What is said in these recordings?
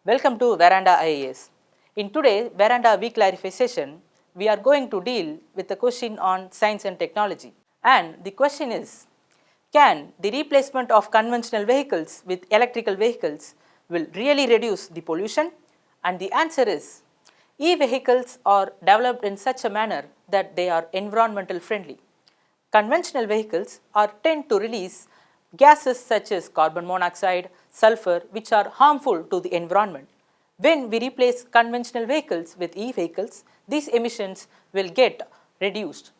Welcome to Veranda IAS. In today's Veranda Veclarify session, we are going to deal with a question on science and technology. And the question is, can the replacement of conventional vehicles with electrical vehicles will really reduce the pollution? And the answer is, e-vehicles are developed in such a manner that they are environmental friendly. Conventional vehicles tend to release gases such as carbon monoxide, sulfur, which are harmful to the environment. When we replace conventional vehicles with e-vehicles, these emissions will get reduced.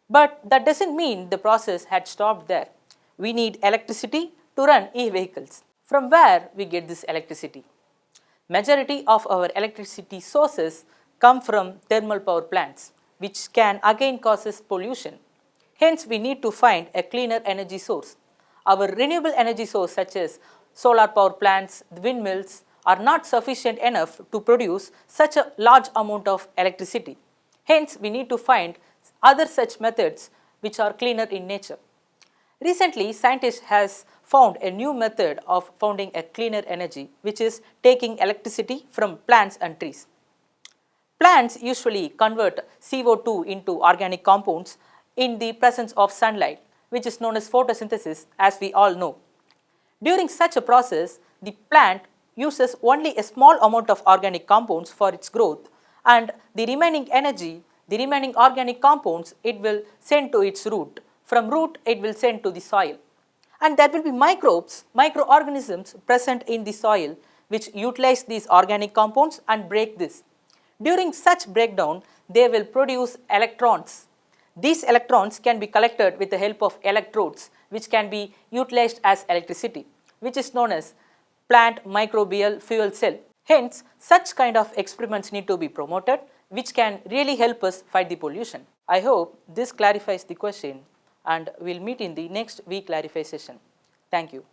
But that doesn't mean the process had stopped there. We need electricity to run e-vehicles. From where we get this electricity? Majority of our electricity sources come from thermal power plants, which can again causes pollution. Hence, we need to find a cleaner energy source. Our renewable energy source such as solar power plants, windmills are not sufficient enough to produce such a large amount of electricity. Hence, we need to find other such methods which are cleaner in nature. Recently, scientists has found a new method of finding a cleaner energy, which is taking electricity from plants and trees. Plants usually convert CO2 into organic compounds in the presence of sunlight, which is known as photosynthesis, as we all know. During such a process, the plant uses only a small amount of organic compounds for its growth, and the remaining energy, the remaining organic compounds, it will send to its root. From root, it will send to the soil. And there will be microbes, microorganisms present in the soil which utilize these organic compounds and break this. During such breakdown, they will produce electrons. These electrons can be collected with the help of electrodes, which can be utilized as electricity, which is known as plant microbial fuel cell. Hence, such kind of experiments need to be promoted, which can really help us fight the pollution. I hope this clarifies the question, and we'll meet in the next Veclarify session. Thank you.